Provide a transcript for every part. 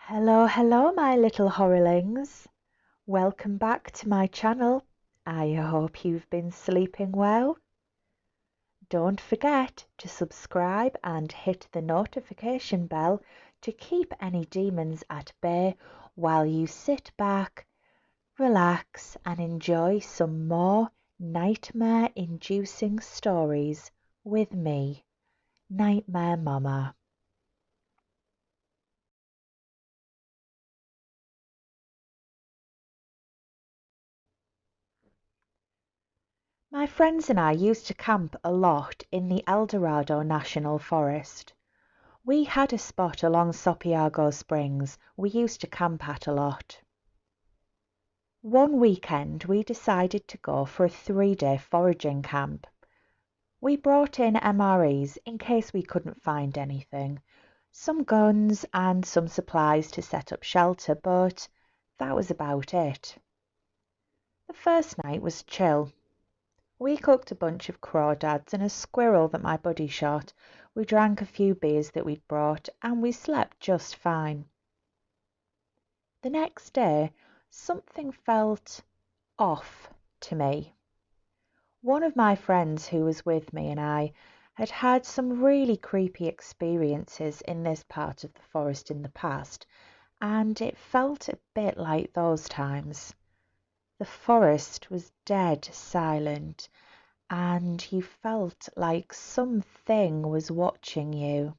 Hello, my little horrorlings. Welcome back to my channel. I hope you've been sleeping well. Don't forget to subscribe and hit the notification bell to keep any demons at bay while you sit back, relax, and enjoy some more nightmare-inducing stories with me, Nightmare Mama. My friends and I used to camp a lot in the El Dorado National Forest. We had a spot along Sopiago Springs we used to camp at a lot. One weekend we decided to go for a 3-day foraging camp. We brought in MREs in case we couldn't find anything, some guns and some supplies to set up shelter, but that was about it. The first night was chill. We cooked a bunch of crawdads and a squirrel that my buddy shot. We drank a few beers that we'd brought, and we slept just fine. The next day, something felt off to me. One of my friends who was with me and I had had some really creepy experiences in this part of the forest in the past, and it felt a bit like those times. The forest was dead silent, and you felt like something was watching you.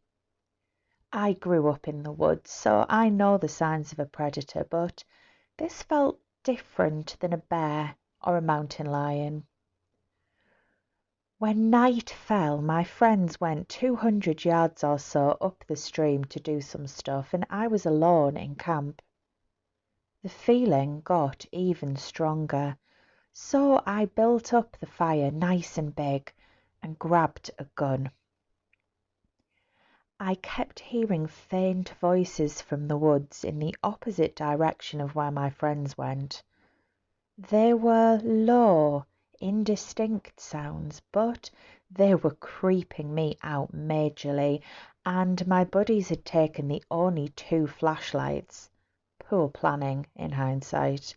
I grew up in the woods, so I know the signs of a predator, but this felt different than a bear or a mountain lion. When night fell, my friends went 200 yards or so up the stream to do some stuff, and I was alone in camp. The feeling got even stronger, so I built up the fire nice and big and grabbed a gun. I kept hearing faint voices from the woods in the opposite direction of where my friends went. They were low, indistinct sounds, but they were creeping me out majorly, and my buddies had taken the only 2 flashlights. Poor planning in hindsight.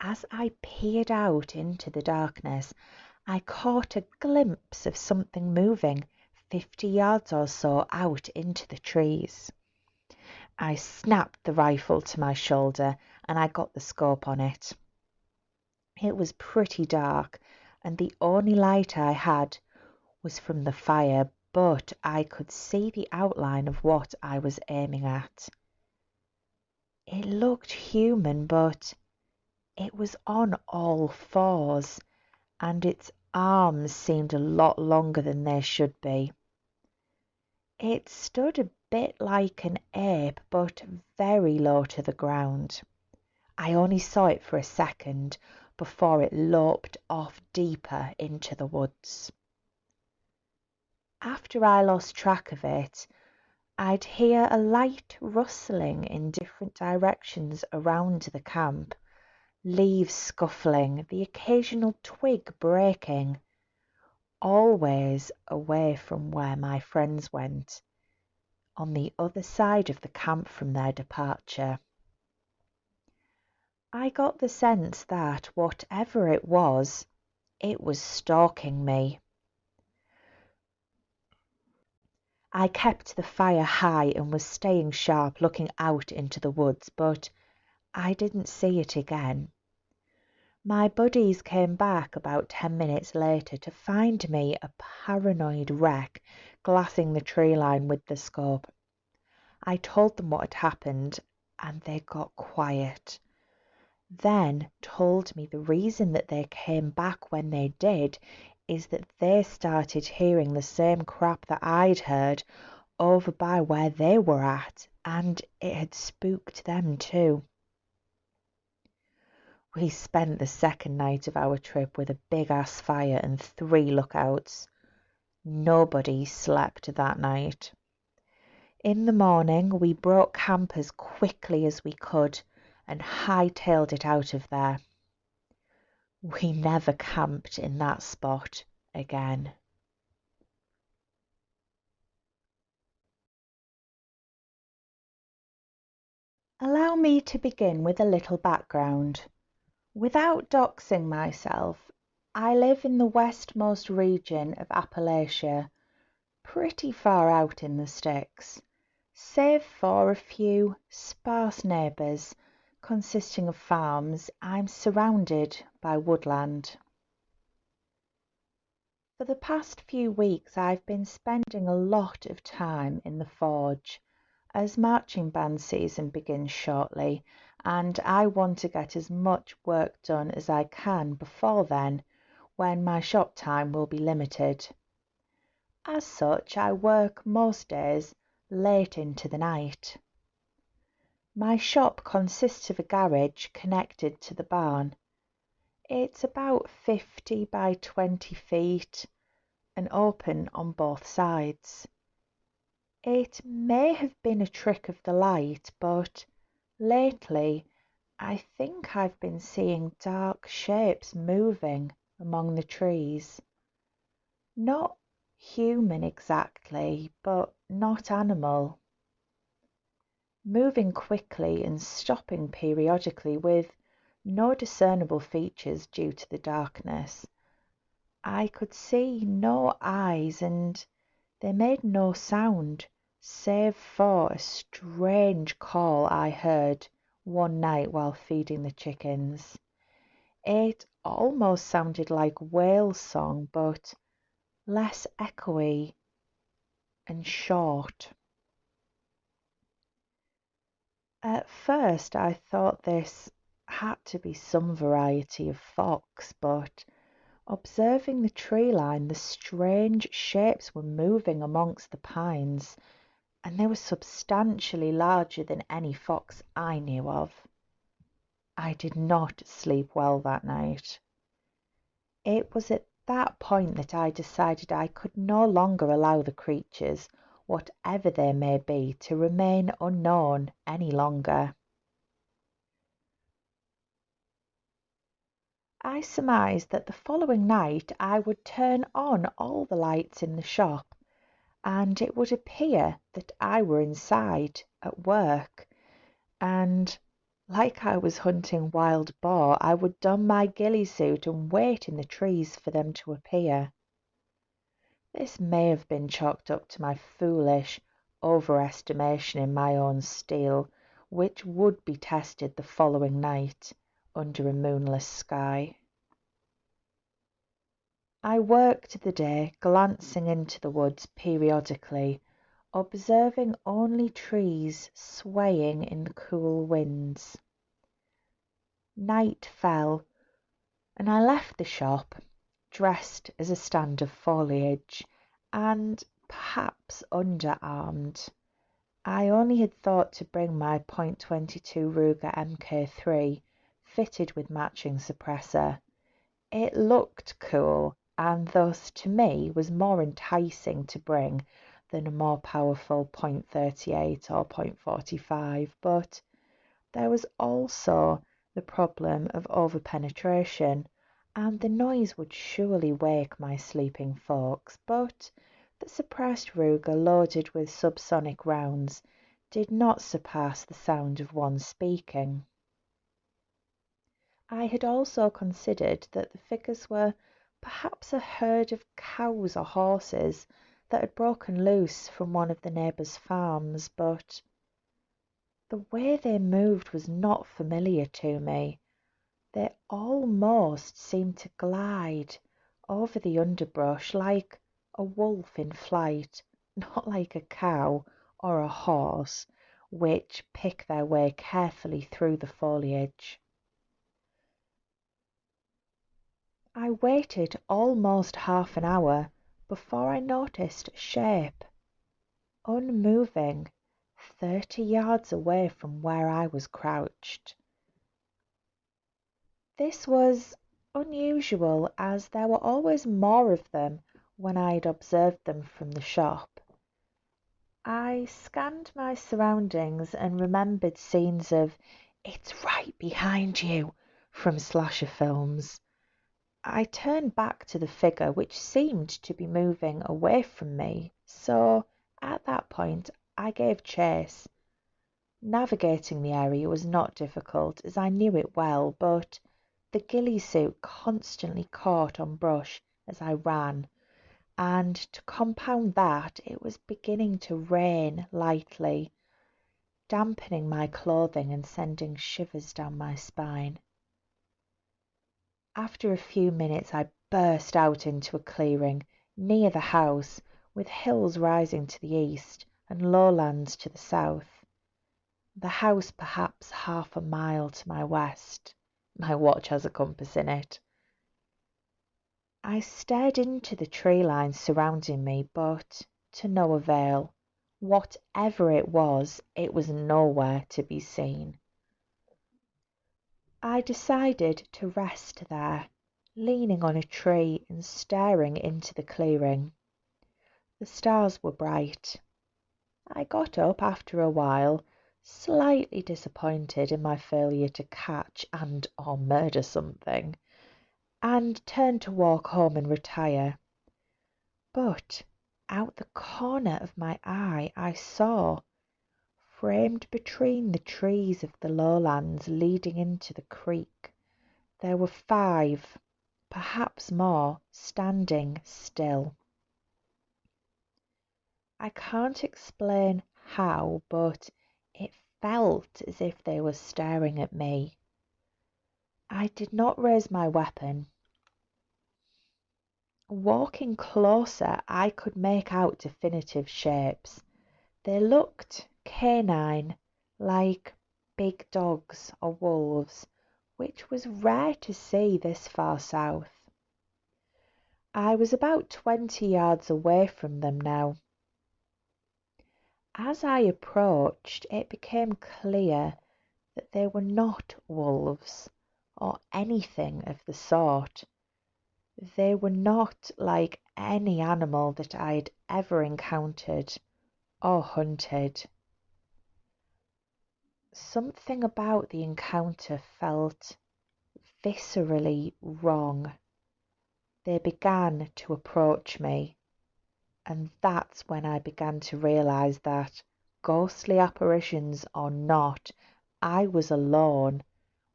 As I peered out into the darkness, I caught a glimpse of something moving 50 yards or so out into the trees. I snapped the rifle to my shoulder and I got the scope on it. It was pretty dark, and the only light I had was from the fire, but I could see the outline of what I was aiming at. It looked human, but it was on all fours, and its arms seemed a lot longer than they should be. It stood a bit like an ape, but very low to the ground. I only saw it for a second before it loped off deeper into the woods. After I lost track of it, I'd hear a light rustling in different directions around the camp, leaves scuffling, the occasional twig breaking, always away from where my friends went, on the other side of the camp from their departure. I got the sense that whatever it was stalking me. I kept the fire high and was staying sharp, looking out into the woods, but I didn't see it again. My buddies came back about 10 minutes later to find me a paranoid wreck, glassing the tree line with the scope. I told them what had happened, and they got quiet. Then told me the reason that they came back when they did is that they started hearing the same crap that I'd heard over by where they were at, and it had spooked them too. We spent the second night of our trip with a big-ass fire and 3 lookouts. Nobody slept that night. In the morning, we broke camp as quickly as we could and hightailed it out of there. We never camped in that spot again. Allow me to begin with a little background. Without doxing myself, I live in the westmost region of Appalachia, pretty far out in the sticks, save for a few sparse neighbours consisting of farms. I'm surrounded by woodland. For the past few weeks I've been spending a lot of time in the forge, as marching band season begins shortly, and I want to get as much work done as I can before then, when my shop time will be limited. As such, I work most days late into the night. My shop consists of a garage connected to the barn. It's about 50 by 20 feet and open on both sides. It may have been a trick of the light, but lately I think I've been seeing dark shapes moving among the trees. Not human exactly, but not animal. Moving quickly and stopping periodically with no discernible features due to the darkness. I could see no eyes and they made no sound, save for a strange call I heard one night while feeding the chickens. It almost sounded like whale song, but less echoey and short. At first I thought this had to be some variety of fox, but observing the tree line, the strange shapes were moving amongst the pines, and they were substantially larger than any fox I knew of. I did not sleep well that night. It was at that point that I decided I could no longer allow the creatures, whatever they may be, to remain unknown any longer. I surmised that the following night I would turn on all the lights in the shop, and it would appear that I were inside at work, and, like I was hunting wild boar, I would don my ghillie suit and wait in the trees for them to appear. This may have been chalked up to my foolish overestimation in my own steel, which would be tested the following night under a moonless sky. I worked the day, glancing into the woods periodically, observing only trees swaying in the cool winds. Night fell, and I left the shop, dressed as a stand of foliage, and perhaps underarmed. I only had thought to bring my .22 Ruger Mk3 fitted with matching suppressor. It looked cool, and thus to me was more enticing to bring than a more powerful .38 or .45, but there was also the problem of overpenetration, and the noise would surely wake my sleeping folks, but the suppressed Ruger loaded with subsonic rounds did not surpass the sound of one speaking. I had also considered that the figures were perhaps a herd of cows or horses that had broken loose from one of the neighbours' farms, but the way they moved was not familiar to me. They almost seemed to glide over the underbrush like a wolf in flight, not like a cow or a horse, which pick their way carefully through the foliage. I waited almost half an hour before I noticed a shape, unmoving, 30 yards away from where I was crouched. This was unusual, as there were always more of them when I had observed them from the shop. I scanned my surroundings and remembered scenes of "It's right behind you" from slasher films. I turned back to the figure, which seemed to be moving away from me, so at that point I gave chase. Navigating the area was not difficult, as I knew it well, but the ghillie suit constantly caught on brush as I ran, and to compound that, it was beginning to rain lightly, dampening my clothing and sending shivers down my spine. After a few minutes I burst out into a clearing near the house, with hills rising to the east and lowlands to the south. The house perhaps half a mile to my west. My watch has a compass in it. I stared into the tree lines surrounding me, but to no avail. Whatever it was nowhere to be seen. I decided to rest there, leaning on a tree and staring into the clearing. The stars were bright. I got up after a while, slightly disappointed in my failure to catch and/or murder something, and turned to walk home and retire. But out the corner of my eye I saw, framed between the trees of the lowlands leading into the creek, there were 5, perhaps more, standing still. I can't explain how, but it felt as if they were staring at me. I did not raise my weapon. Walking closer, I could make out definitive shapes. They looked canine, like big dogs or wolves, which was rare to see this far south. I was about 20 yards away from them now. As I approached, it became clear that they were not wolves or anything of the sort. They were not like any animal that I'd ever encountered or hunted. Something about the encounter felt viscerally wrong. They began to approach me, and that's when I began to realise that, ghostly apparitions or not, I was alone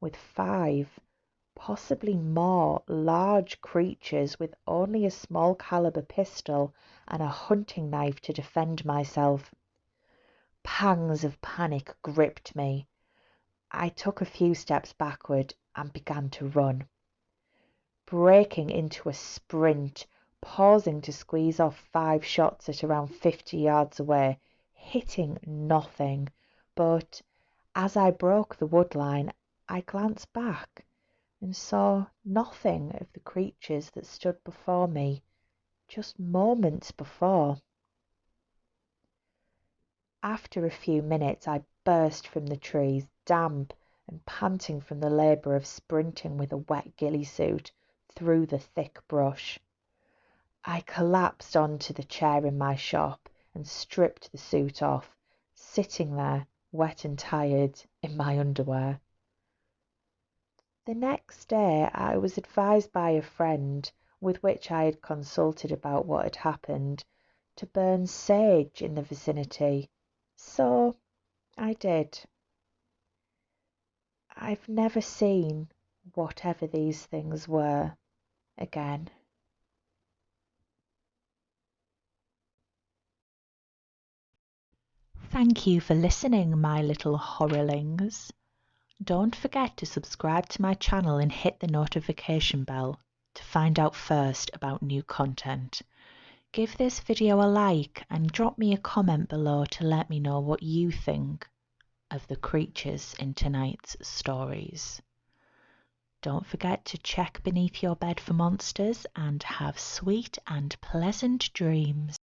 with 5, possibly more, large creatures with only a small caliber pistol and a hunting knife to defend myself. Pangs of panic gripped me. I took a few steps backward and began to run, breaking into a sprint, pausing to squeeze off 5 shots at around 50 yards away, hitting nothing. But as I broke the woodline, I glanced back and saw nothing of the creatures that stood before me just moments before. After a few minutes I burst from the trees, damp and panting from the labour of sprinting with a wet ghillie suit through the thick brush. I collapsed onto the chair in my shop and stripped the suit off, sitting there, wet and tired, in my underwear. The next day I was advised by a friend, with which I had consulted about what had happened, to burn sage in the vicinity. So I did. I've never seen whatever these things were again. Thank you for listening, my little horrorlings. Don't forget to subscribe to my channel and hit the notification bell to find out first about new content. Give this video a like and drop me a comment below to let me know what you think of the creatures in tonight's stories. Don't forget to check beneath your bed for monsters and have sweet and pleasant dreams.